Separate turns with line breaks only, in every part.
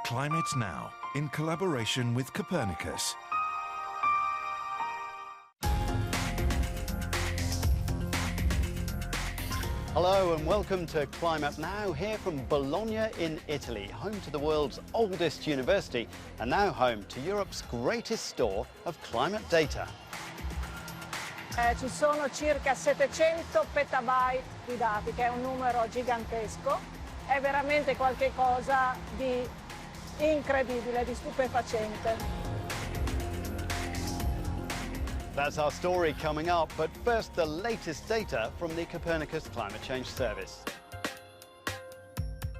Climate Now, in collaboration with Copernicus.
Hello and welcome to Climate Now, here from Bologna in Italy, home to the world's oldest university and now home to Europe's greatest store of climate data.
Ci sono circa 700 petabyte di dati, che è un numero gigantesco. È veramente qualcosa di incredibile, di stupefacente.
That's our story coming up, but first the latest data from the Copernicus Climate Change Service.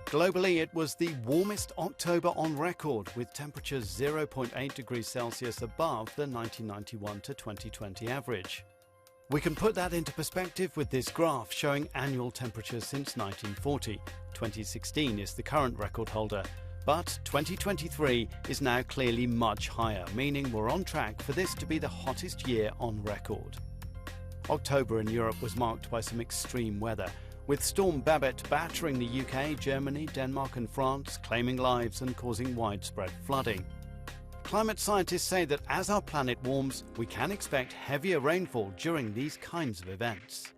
Globally, it was the warmest October on record, with temperatures 0.8 degrees Celsius above the 1991 to 2020 average. We can put that into perspective with this graph showing annual temperatures since 1940. 2016 is the current record holder. But 2023 is now clearly much higher, meaning we're on track for this to be the hottest year on record. October in Europe was marked by some extreme weather, with Storm Babette battering the UK, Germany, Denmark and France, claiming lives and causing widespread flooding. Climate scientists say that as our planet warms, we can expect heavier rainfall during these kinds of events.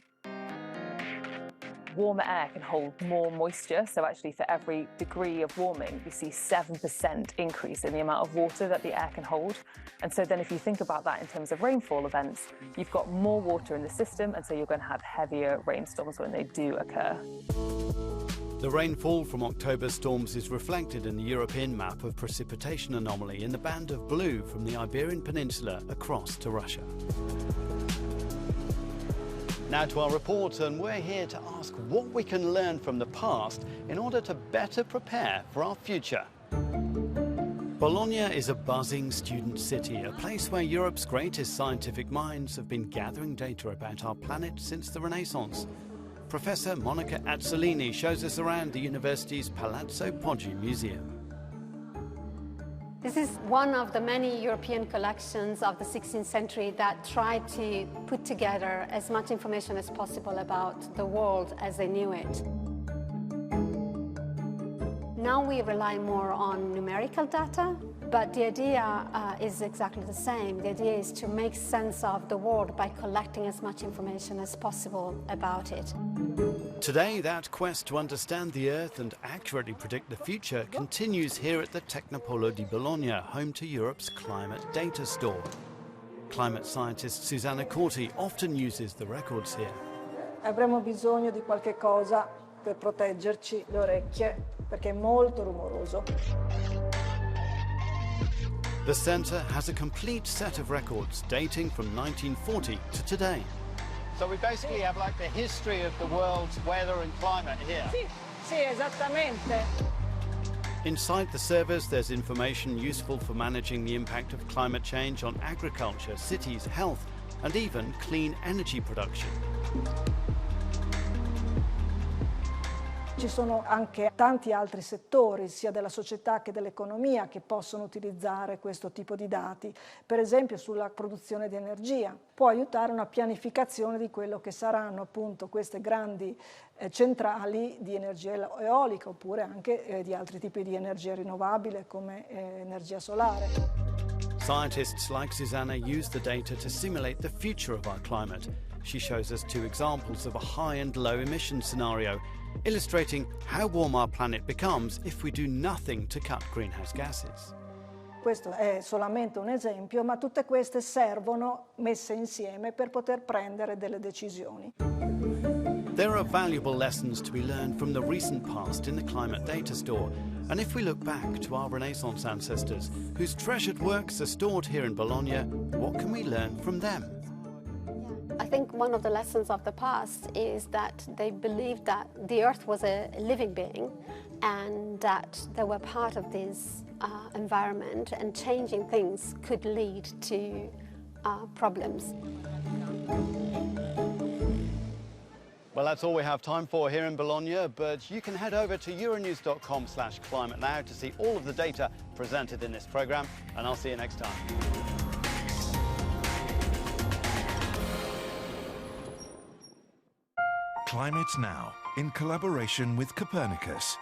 Warmer air can hold more moisture, so actually for every degree of warming, you see 7% increase in the amount of water that the air can hold. And so then if you think about that in terms of rainfall events, you've got more water in the system, and so you're going to have heavier rainstorms when they do occur.
The rainfall from October's storms is reflected in the European map of precipitation anomaly in the band of blue from the Iberian Peninsula across to Russia. Now to our report, and we're here to ask what we can learn from the past in order to better prepare for our future. Bologna is a buzzing student city, a place where Europe's greatest scientific minds have been gathering data about our planet since the Renaissance. Professor Monica Azzolini shows us around the university's Palazzo Poggi Museum.
This is one of the many European collections of the 16th century that tried to put together as much information as possible about the world as they knew it. Now we rely more on numerical data, but the idea is exactly the same. The idea is to make sense of the world by collecting as much information as possible about it.
Today, that quest to understand the Earth and accurately predict the future continues here at the Tecnopolo di Bologna, home to Europe's climate data store. Climate scientist Susanna Corti often uses the records here.
Avremo bisogno di qualche cosa per proteggerci le orecchie, perché è molto rumoroso.
The centre has a complete set of records dating from 1940 to today. So we basically have like the history of the world's weather and climate here.
Sì, esattamente.
Inside the servers, there's information useful for managing the impact of climate change on agriculture, cities, health, and even clean energy production.
Ci sono anche tanti altri settori, sia della società che dell'economia, che possono utilizzare questo tipo di dati, per esempio sulla produzione di energia. Può aiutare una pianificazione di quello che saranno appunto queste grandi centrali di energia eolica, oppure anche di altri tipi di energia rinnovabile come energia solare.
Scientists like Susanna use the data to simulate the future of our climate. She shows us two examples of a high and low emission scenario, illustrating how warm our planet becomes if we do nothing to cut greenhouse gases.
Questo è solamente un esempio, ma tutte queste servono messe insieme per poter prendere delle decisioni.
There are valuable lessons to be learned from the recent past in the climate data store. And if we look back to our Renaissance ancestors, whose treasured works are stored here in Bologna, what can we learn from them?
I think one of the lessons of the past is that they believed that the Earth was a living being and that they were part of this environment, and changing things could lead to problems.
Well, that's all we have time for here in Bologna, but you can head over to euronews.com/climate now to see all of the data presented in this programme, and I'll see you next time.
Climate Now, in collaboration with Copernicus.